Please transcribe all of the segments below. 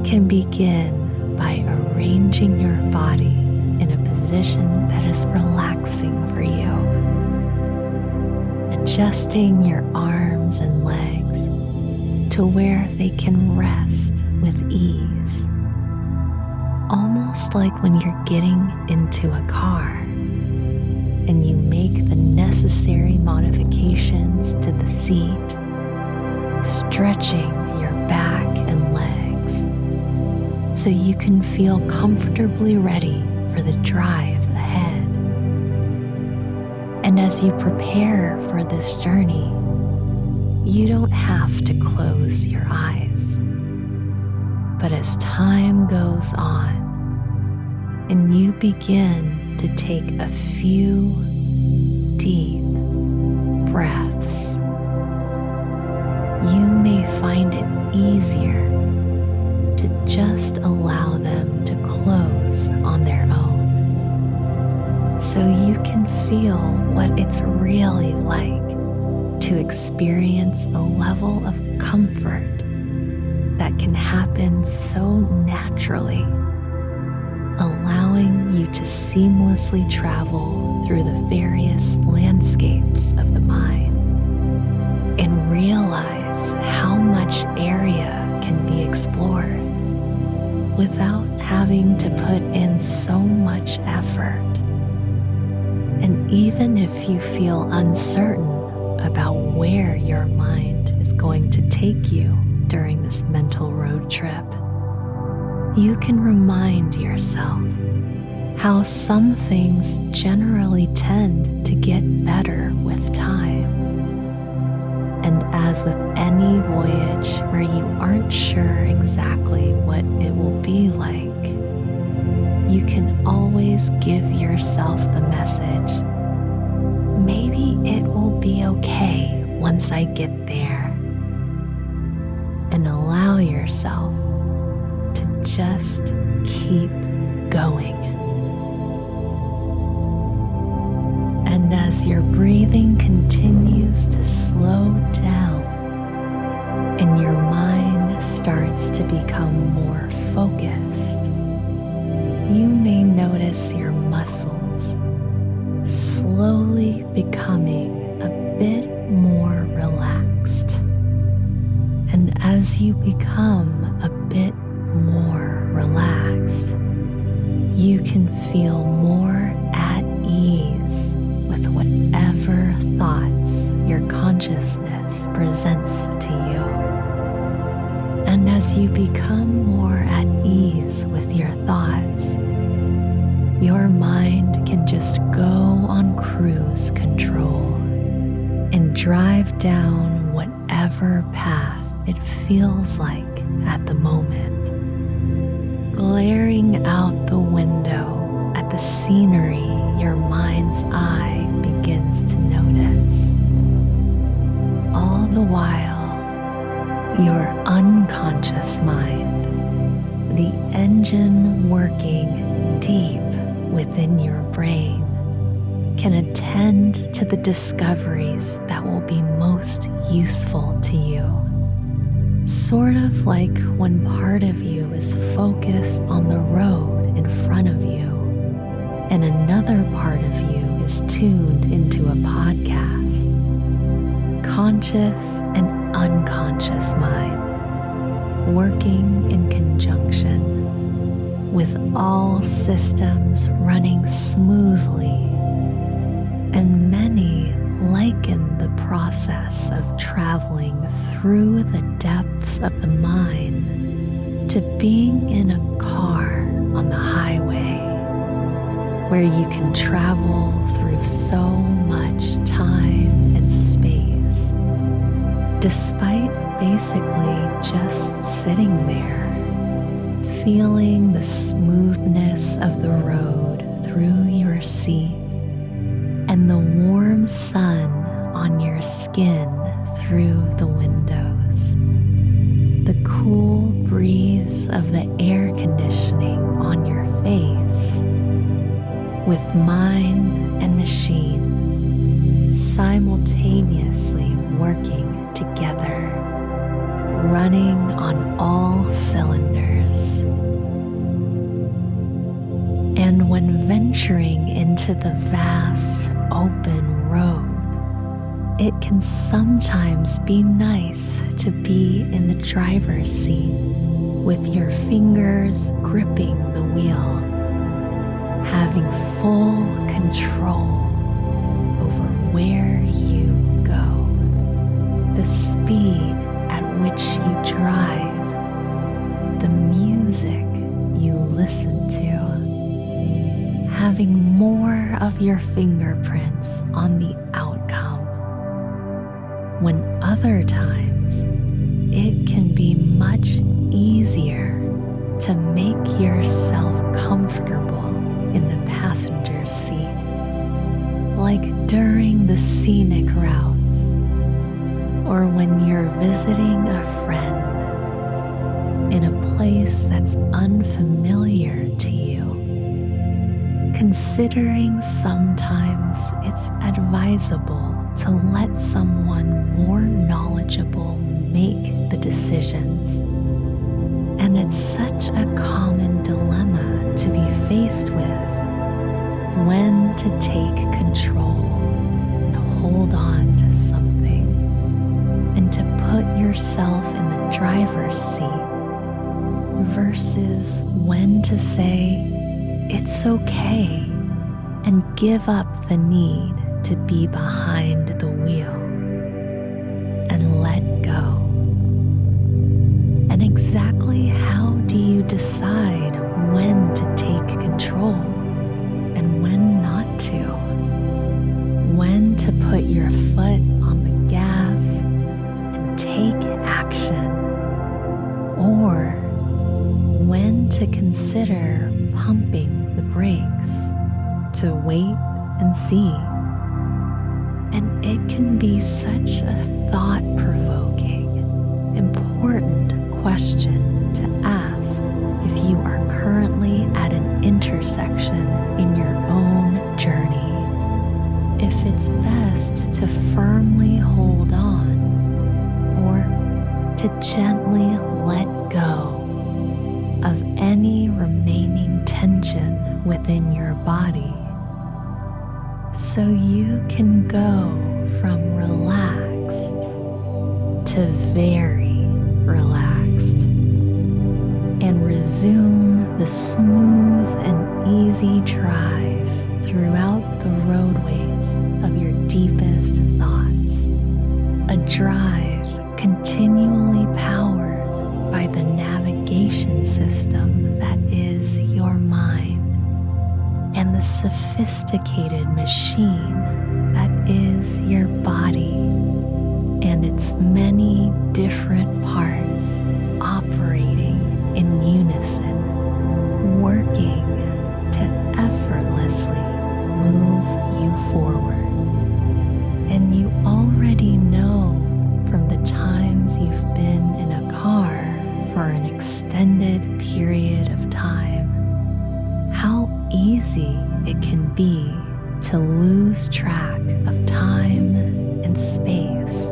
can begin by arranging your body in a position that is relaxing for you. Adjusting your arms and legs to where they can rest with ease. Almost like when you're getting into a car and you make the necessary modifications to the seat, stretching your back and legs so you can feel comfortably ready for the drive ahead. And as you prepare for this journey, you don't have to close your eyes. But as time goes on and you begin to take a few deep breaths, you may find it easier to just allow them to close on their own, so you can feel what it's really like to experience a level of comfort that can happen so naturally, allowing you to seamlessly travel through the various landscapes of the mind and realize how much area can be explored without having to put in so much effort. And even if you feel uncertain about where your mind is going to take you during this mental road trip, you can remind yourself how some things generally tend to get better with time. And as with any voyage where you aren't sure exactly what it will be like, you can always give yourself the message, maybe it will be okay once I get there, and allow yourself to just keep going. And as your breathing continues to slow down and your mind starts to become more focused, you may notice your muscles slowly becoming a bit more relaxed. And as you become a bit more relaxed, you can feel more at ease with whatever thoughts your consciousness presents to you. And as you become more at ease with your thoughts, your mind can just go on cruise control and drive down whatever path it feels like at the moment, glaring out the window at the scenery your mind's eye begins to notice. All the while, your unconscious mind, the engine working deep within your brain, can attend to the discoveries that will be most useful to you. Sort of like when part of you is focused on the road in front of you, and another part of you is tuned into a podcast. Conscious and unconscious mind working in conjunction, with all systems running smoothly, and many liken the process of traveling through the depths of the mind to being in a car on the highway, where you can travel through so much time and space, despite basically just sitting there, feeling the smoothness of the road through your seat and the warm sun on your skin through the windows, the cool breeze of the air conditioning on your face, with mind and machine simultaneously working together, running on all cylinders others. And when venturing into the vast open road, it can sometimes be nice to be in the driver's seat with your fingers gripping the wheel, having full control over where you go, the speed at which you drive, the music you listen to, having more of your fingerprints on the outcome. When other times, it can be much easier to make yourself comfortable in the passenger seat, like during the scenic routes, or when you're visiting a friend in a place that's unfamiliar to you. Considering sometimes it's advisable to let someone more knowledgeable make the decisions. And it's such a common dilemma to be faced with, when to take control and hold on to something, and to put yourself in the driver's seat, versus when to say, it's okay, and give up the need to be behind the wheel and let go. And exactly how do you decide when to take control and when not to? When to put your foot on the gas and take action, or when to consider pumping the brakes to wait and see. And it can be such a thought-provoking, important question to ask if you are currently at an intersection in your own journey. If it's best to firmly hold on, or to gently let go of any remaining tension within your body, so you can go from relaxed to very relaxed and resume the smooth and easy drive throughout the roadways of your deepest thoughts, a drive continually powered by the navigation system that is your mind, and the sophisticated machine that is your body, and its many different parts operating in unison, working to effortlessly move you forward. And you already know from the times you've been in a car for an extended period of time how easy it can be to lose track of time and space,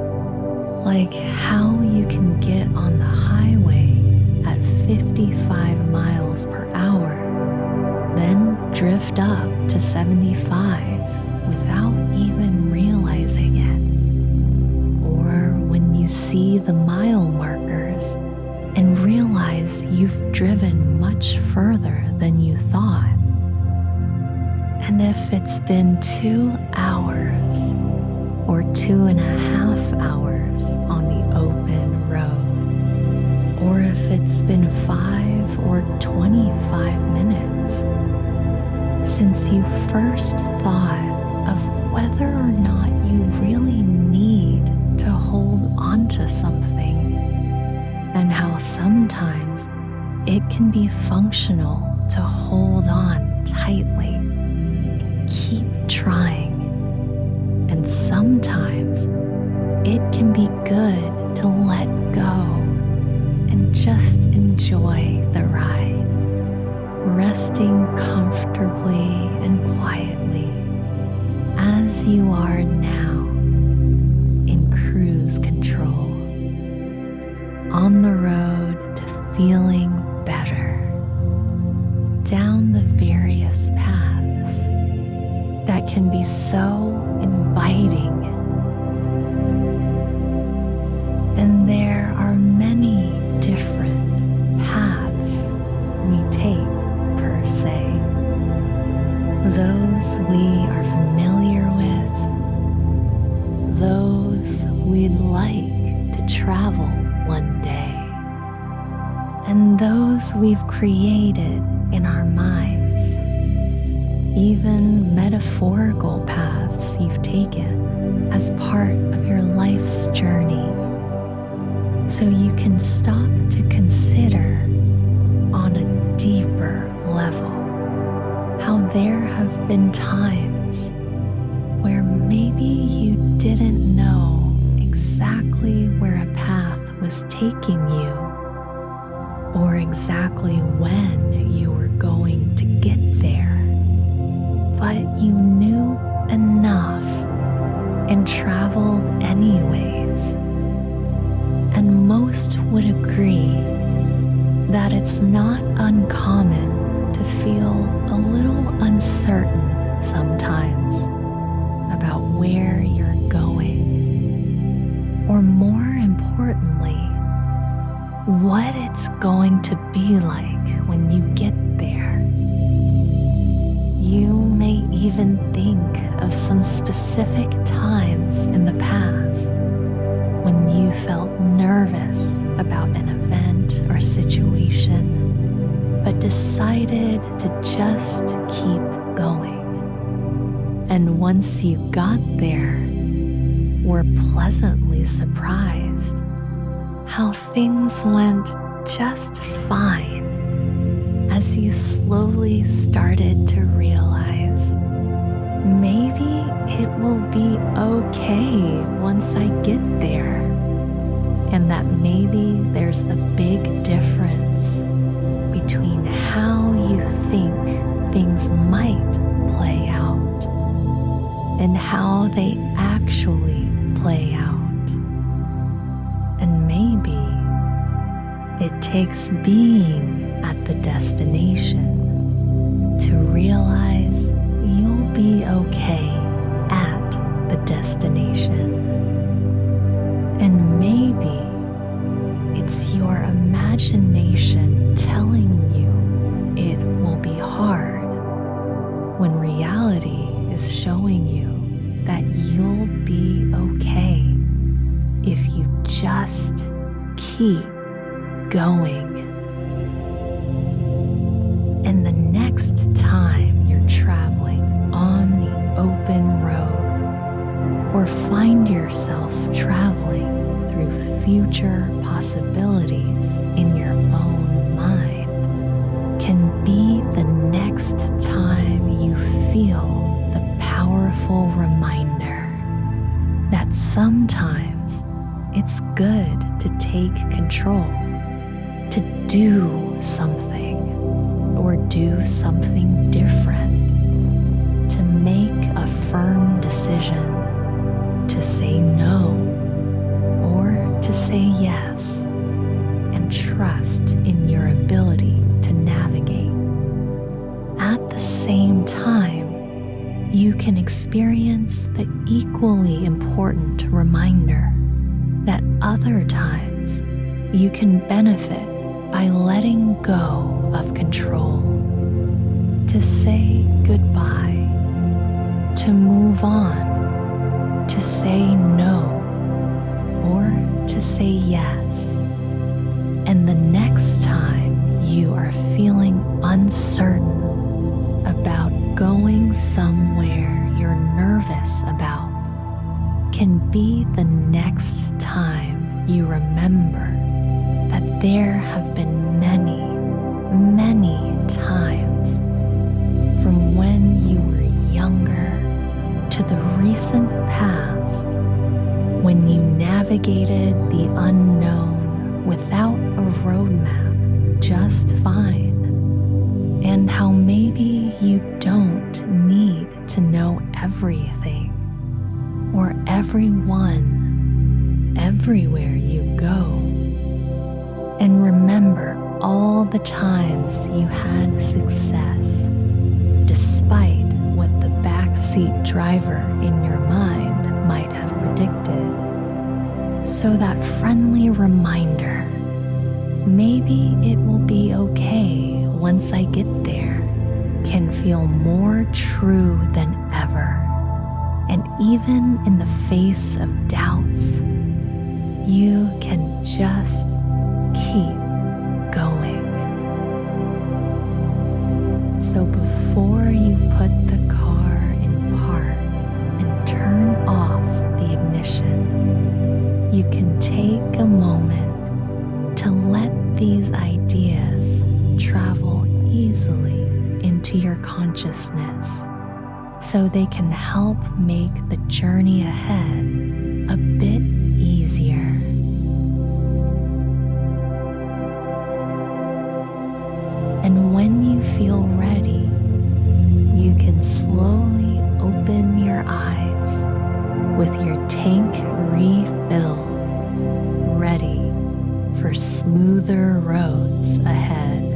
like how you can get on the highway at 55 miles per hour, then drift up to 75 without even realizing it, or when you see the mile markers and realize you've driven much further than you thought. And if it's been 2 hours or 2.5 hours on the open road, or if it's been 5 or 25 minutes since you first thought of whether or not you really need to hold on to something, and how sometimes it can be functional to hold on tightly and keep trying, and sometimes it can be good to let go and just enjoy the ride, resting comfortably and quietly as you are now in cruise control, on the road to feeling better. down the various paths that can be so inviting. And there are many different paths we take, per se. Those we are familiar with, those we'd like to travel one day, and those we've created in our minds, even metaphorical paths you've taken as part of your life's journey, so you can stop to consider on a deeper level how there have been times where maybe you didn't know exactly where a path was taking you, or exactly when you were going to get there, but you knew enough and traveled anyways. And most would agree that it's not uncommon to feel a little uncertain sometimes about where you're going, or more importantly, what it's going to be like when you get there. You may even think of some specific times in the past when you felt nervous about an event or situation, but decided to just keep going. And once you got there, were pleasantly surprised how things went just fine, as you slowly started to realize, maybe it will be okay once I get there, and that maybe there's a big difference between how you think things might play out and how they actually play out. And maybe it takes being at the destination to realize you'll be okay at the destination. And maybe it's your imagination telling you it will be hard, when reality is showing you that you'll be okay if you just keep going. And the next time you're traveling on the open road, or find yourself traveling through future possibilities in your own mind, can be the next time you feel the powerful reminder that sometimes it's good to take control, to do something, or do something different, to make a firm decision to say no or to say yes, and trust in your ability to navigate. At the same time, you can experience the equally important reminder that other times you can benefit by letting go of control, to say goodbye, to move on, to say no, or to say yes. And the next time you are feeling uncertain about going somewhere you're nervous about, can be the next time you remember that there have been many, many times, from when you were younger to the recent past, when you navigated the unknown without a roadmap just fine, and how maybe you don't need to know everything or everyone everywhere you go. And remember all the times you had success driver in your mind might have predicted. So that friendly reminder, maybe it will be okay once I get there, can feel more true than ever. And even in the face of doubts, you can just keep going. So before you put the car in park and turn off the ignition, you can take a moment to let these ideas travel easily into your consciousness so they can help make the journey ahead a bit easier. And when you feel ready, you can slowly open your eyes with your tank refilled, ready for smoother roads ahead.